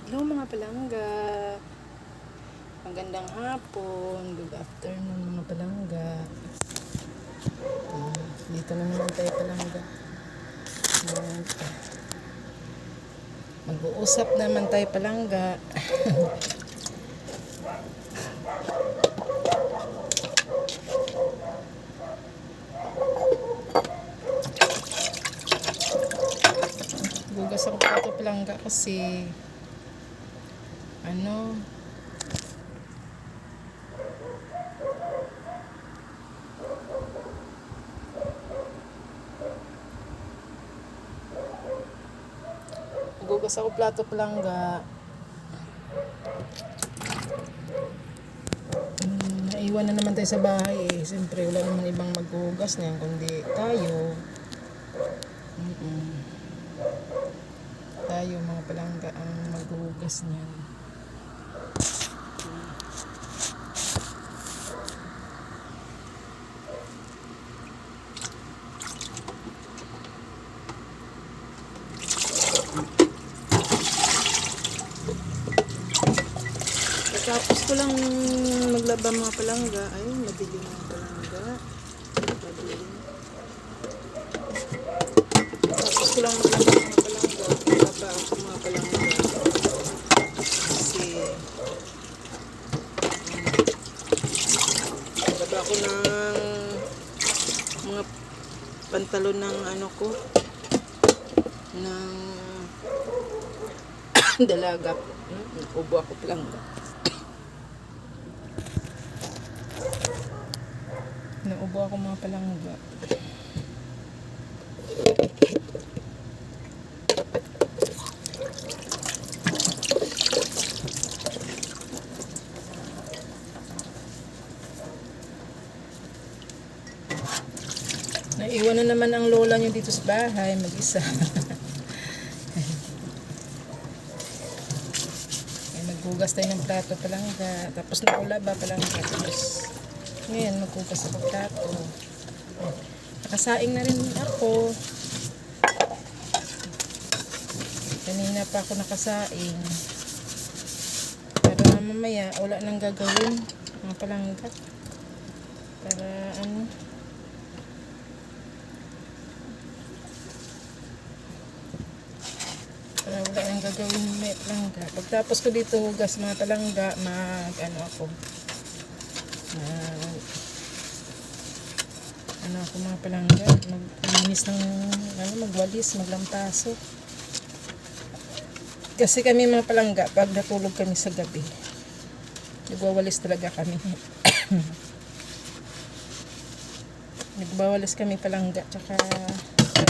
Hello mga palangga. Magandang hapon. Good afternoon mga palangga. Dito na naman tayo palangga. Mag-uusap naman tayo palangga. Gugas ako pa ito palangga kasi gugas ako plato palangga. Naiwan na naman tayo sa bahay eh. Siyempre wala naman ibang maghugas niyan kundi tayo. Tayo mga palangga ang maghugas niyan. Tapos ko lang maglaba mga palangga. Ayun, madilim mga palangga. Madilim. Tapos ko lang maglaba mga palangga. Maglaba ako mga palangga. Kasi maglaba ako ng mga pantalon ng ano ko. Ng dalaga. Ubo ako palangga. Naubo ako mga palangga. Naiwan na naman ang lola nyo dito sa bahay, mag-isa. Ay, maghugas tayo ng plato palangga. Tapos nakulaba palangga. Tapos ngayon, magkupas ako plato. Nakasaing na rin ako. Kanina pa ako nakasaing. Para mamaya, wala nang gagawin. Mga palangga. Para wala nang gagawin may palangga. Pagtapos ko dito, hugas mga palangga, ako mga palangga, maglinis ng magwalis, maglampaso. Kasi kami mga palangga, pag natulog kami sa gabi, nagwawalis talaga kami. Nagwawalis kami palangga, tsaka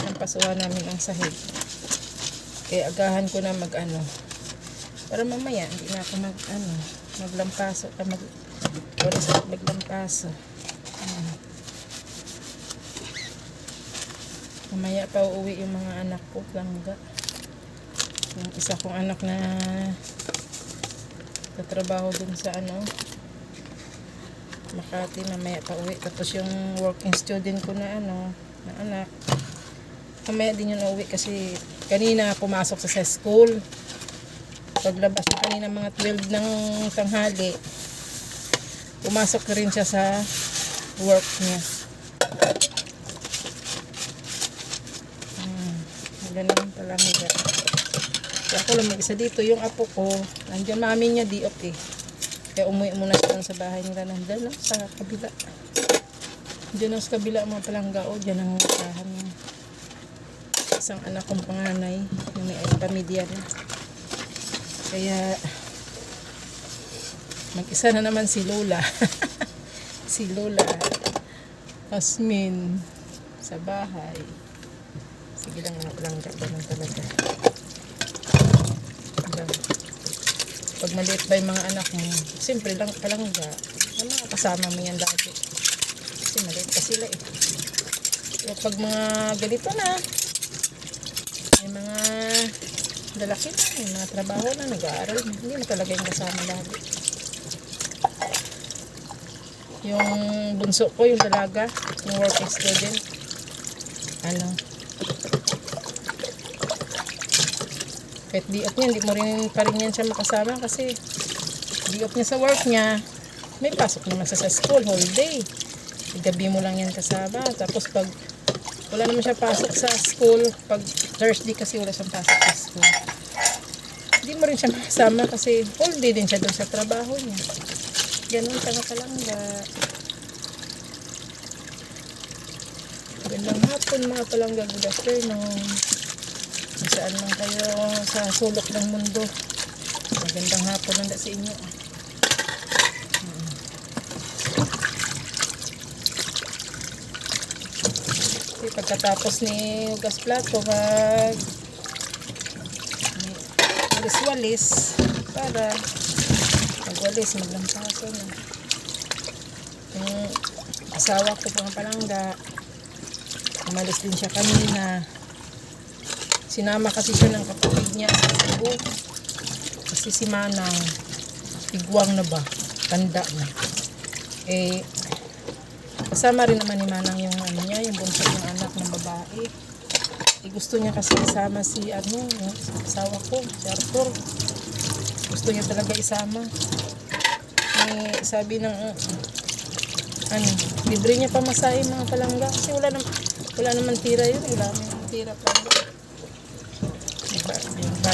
lampasuhan namin ang sahig. Kaya agahan ko na para mamaya hindi na ako maglampaso, magwalis at maglampaso. Mamaya pa uuwi yung mga anak ko palangga. Yung isa kong anak na tatrabaho dun sa Makati, mamaya pa uwi. Tapos yung working student ko na anak, mamaya din yun uuwi kasi kanina pumasok sa school. Paglabas na kanina mga 12 ng tanghali, pumasok rin siya sa work niya. Ganun palangga. Kaya ako lang mag-isa dito. Yung apo ko, nandiyan mami niya di okay. Kaya umuwi muna siya sa bahay nila. Nandiyan sa kabila. Diyan sa kabila mga palangga. Diyan ang usahan niya. Isang anak kong panganay. Yung may pamilya na. Kaya mag-isa na naman si Lola. Si Lola Asmin sa bahay. Sige lang mga palangga, ganun talaga. Pag maliit ba yung mga anak mo, siyempre lang palangga, mga kasama mo yan lagi. Kasi maliit pa sila eh. Pero pag mga ganito na, may mga lalaki na, may mga trabaho na, nag-aaral, hindi na talaga yung kasama lagi. Yung bunso ko, yung dalaga, yung working student, Kahit di off niya, hindi mo rin pa rin yan siya makasama kasi di off niya sa work niya. May pasok naman sa school, whole day. Gabi mo lang yan kasama. Tapos pag wala naman siya pasok sa school, pag Thursday kasi wala siyang pasok sa school. Hindi mo rin siya makasama kasi whole day din siya doon sa trabaho niya. Ganun ka na palangga. Magandang hapon mga palangga, good afternoon. Saan man kayo sa sulok ng mundo. Magandang hapon lang sa inyo. Kasi pagkatapos ni hugas plato, walis-walis para magwalis, maglampaso na. Yung asawa ko pang palangga, umalis din siya kanina. Sinama kasi siya ng kapatid niya sa Cebu. Kasi si Manang, tigwang na ba? Tanda na. Eh, kasama rin naman ni Manang yung ano niya, yung bunso ng anak ng babae. Eh, gusto niya kasi isama si yung asawa ko, si Arthur. Gusto niya talaga isama. Eh, sabi ng libre niya pamasahe mga palangga kasi wala naman tira yun, wala naman tira pa.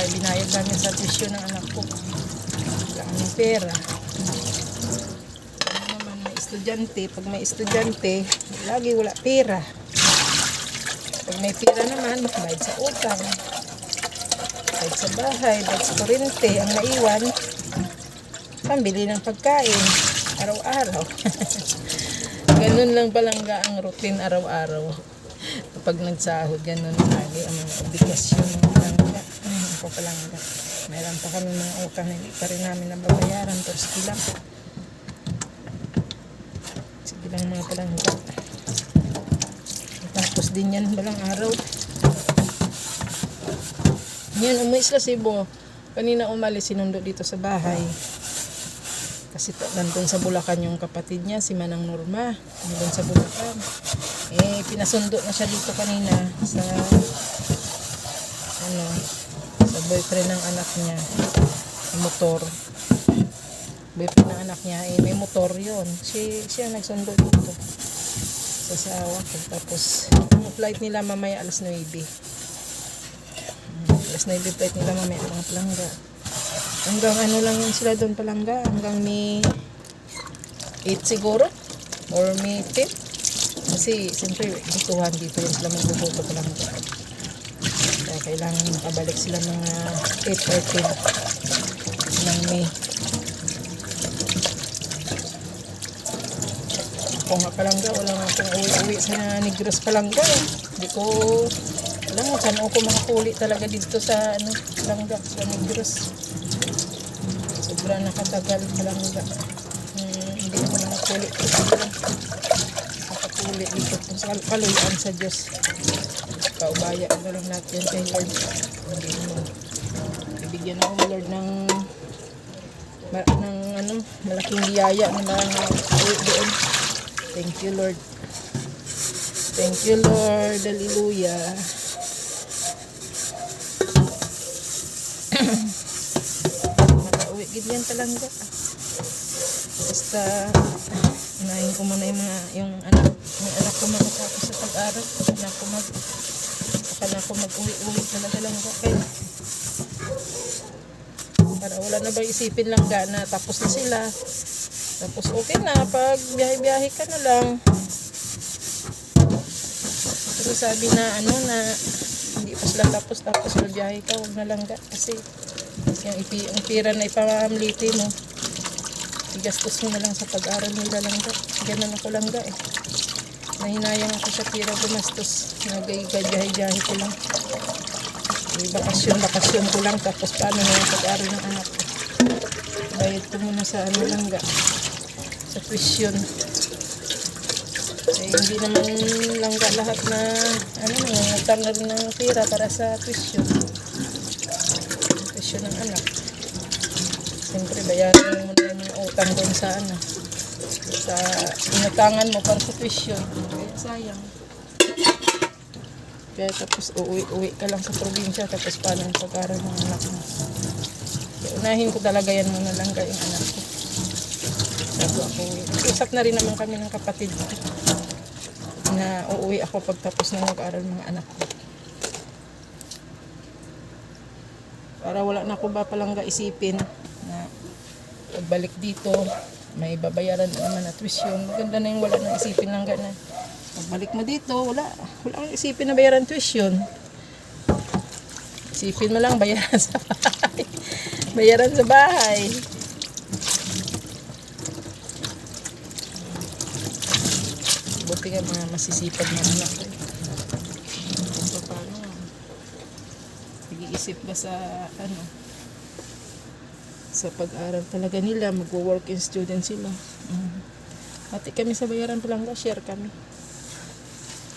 Binayad namin sa tuition ng anak ko. Wala kaming pera. Ano naman, may estudyante. Pag may estudyante, lagi wala pera. Pag may pera naman, bayad sa utang. Bayad sa bahay, bayad sa kurente. Ang naiwan, pambili ng pagkain. Araw-araw. Ganun lang palangga ang routine araw-araw. Kapag nagsahod, ganun lagi ang mga obligasyon ng palangga. Ako palangga. Mayroon pa kami mga utang, hindi pa rin namin nababayaran. Pero sige lang. Sige lang mga palangga. Tapos din yan balang araw. Yan, umuwi sila Cebu. Kanina umalis, sinundo dito sa bahay. Kasi nandun sa Bulacan yung kapatid niya, si Manang Norma. Nandun sa Bulacan. Eh, pinasundo na siya dito kanina sa sa boyfriend ng anak niya. May motor. Boyfriend ng anak niya, eh, may motor yun. Siya nagsundo dito sa asawa ko. Tapos, ang flight nila mamaya alas 9. Alas 9 flight nila mamaya mga palangga. Hanggang ano lang yun sila doon palangga. Hanggang May 8 siguro. Or May 10. Kasi siyempre dituhan dito yung sila magbubuto palangga. Kaya kailangan makabalik sila mga 8 or 10 ng May. Ako nga palangga, wala nga akong uwi sa Negros palangga. Hindi ko alam mo, saan ako makakuli talaga dito sa palangga, sa Negros. Sobrang nakatagal palangga. Hindi ako nakakuli. Nakakuli dito sa kaluyaan sa Diyos. Kaubaya na lang natin kay Lord. Hindi mo. Ibigyan ako ng Lord ng malaking biyaya na makakauwi doon. Thank you Lord. Thank you Lord. Hallelujah. Makauwi gid yan talangga. Basta unahin ko muna yung anak ko makatapos sa pag-aral. Akala ko mag-uwi talaga lang kaya para wala na ba isipin lang na tapos na sila. Tapos okay na, pag biyahe-biyahe ka na lang. Pero sabi na na hindi pa sila tapos biyahe ka, huwag na lang kasi yung pira na ipamamliti mo, igastos mo na lang sa pag-aral nila lang ganun ako lang nahinayang ako sa pira gumastos, nagay-biyahe ko lang. Bakasyon ko lang, tapos paano na yung pag-aral ng anak ko. Bayad ko muna sa lang sa tuition. Eh, hindi naman langga lahat na nangutang na rin ng pira para sa tuition ng anak. Siyempre bayaran mo na yung mga utang doon sa inutangan mo para sa tuition. Kaya sayang. Kaya tapos uuwi ka lang sa probinsya, tapos paano yung pag-aral ng anak mo. Kaya unahin ko talaga yan muna lang yung anak ko. Bago ako uwi. Usap na rin naman kami ng kapatid ko na uuwi ako pagtapos na mag-aral mga anak ko. Para wala na ako ba palangga isipin na pagbalik dito, may babayaran na naman na tuition. Maganda na yung wala nang isipin lang gana. Pagbalik mo dito, wala kang isipin na bayaran tuition. Isipin mo lang bayaran sa bahay. Bayaran sa bahay. Buti nga mga masisipag na anak ko. So, paano? Nag-iisip ba sa sa pag-aral talaga nila, mag-working student sila. Pati kami sa bayaran palangga, share kami.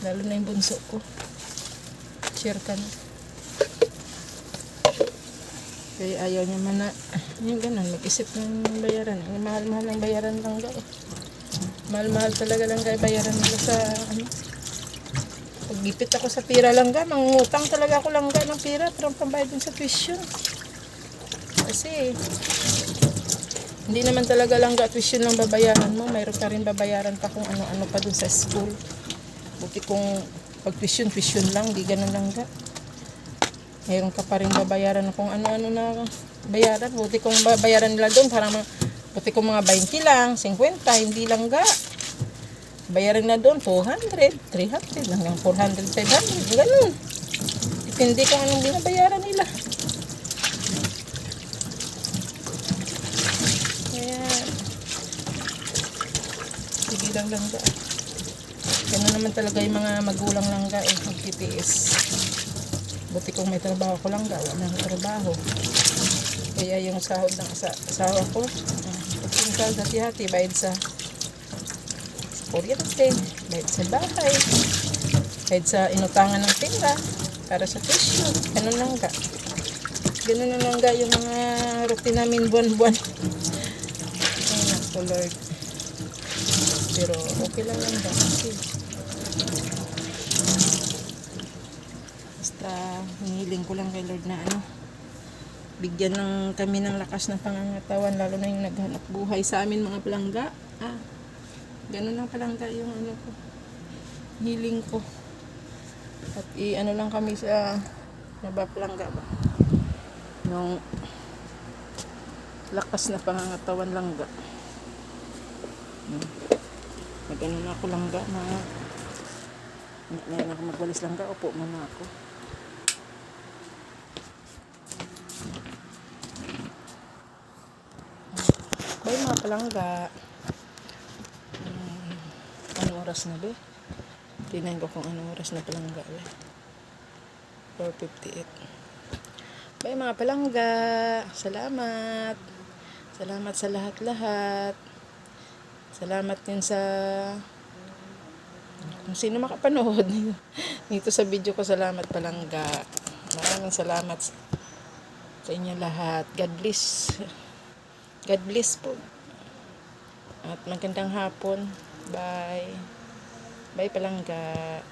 Lalo na yung bunso ko. Share kami. Kaya ayaw niya man na, yung ganun, mag-isip ng bayaran. Yung mahal-mahal ng bayaran langga eh. Mahal-mahal talaga langga bayaran nila sa Paggipit ako sa pira langga, mangungutang talaga ako langga ng pira para pambayad dun sa tuition. Kasi hindi naman talaga langga tuition lang babayaran mo, mayroon ka rin babayaran pa kung ano-ano pa dun sa school. Buti kung pag tuition lang, di ganun langga. Mayroon ka pa rin babayaran na kung ano-ano na bayaran. Buti kung babayaran nila doon, parang buti kung mga 20 lang, 50, hindi langga. Bayaran na doon, 200, 300, hanggang 400, 500, ganun. Depende kung anong binabayaran nila. Kaya, sige lang langga. Ganun naman talaga yung mga magulang langga eh, magtitiis. Buti kung may trabaho ko langga, wala nang trabaho. Kaya yung sahod ng asawa ko, yung sahod hati-hati, bayad sa kuryente, bayad sa bahay, bayad sa inutangan ng pera para sa tuition. Ganun langga. Ganun na langga yung mga routine namin buwan-buwan. Ay naku Lord. Pero okay lang langga kasi basta hinihiling ko lang kay Lord na bigyan ng kami ng lakas ng pangangatawan, lalo na yung naghanap buhay sa amin mga palangga. Ganun lang palangga yung ko, hiling ko. At lang kami sa nabapalangga ba? Yung lakas na pangangatawan langga. Mag-ano na ako langga na ako magwalis langga, upo muna ako. Bay mga palangga, anong oras na ba? Tingnan ko kung anong oras na palangga ba. 4:58. Bay mga palangga, salamat. Salamat sa lahat-lahat. Salamat din sa kung sino makapanood dito sa video ko. Salamat palangga. Maraming salamat sa inyo lahat. God bless. God bless po. At magandang hapon. Bye. Bye palangga.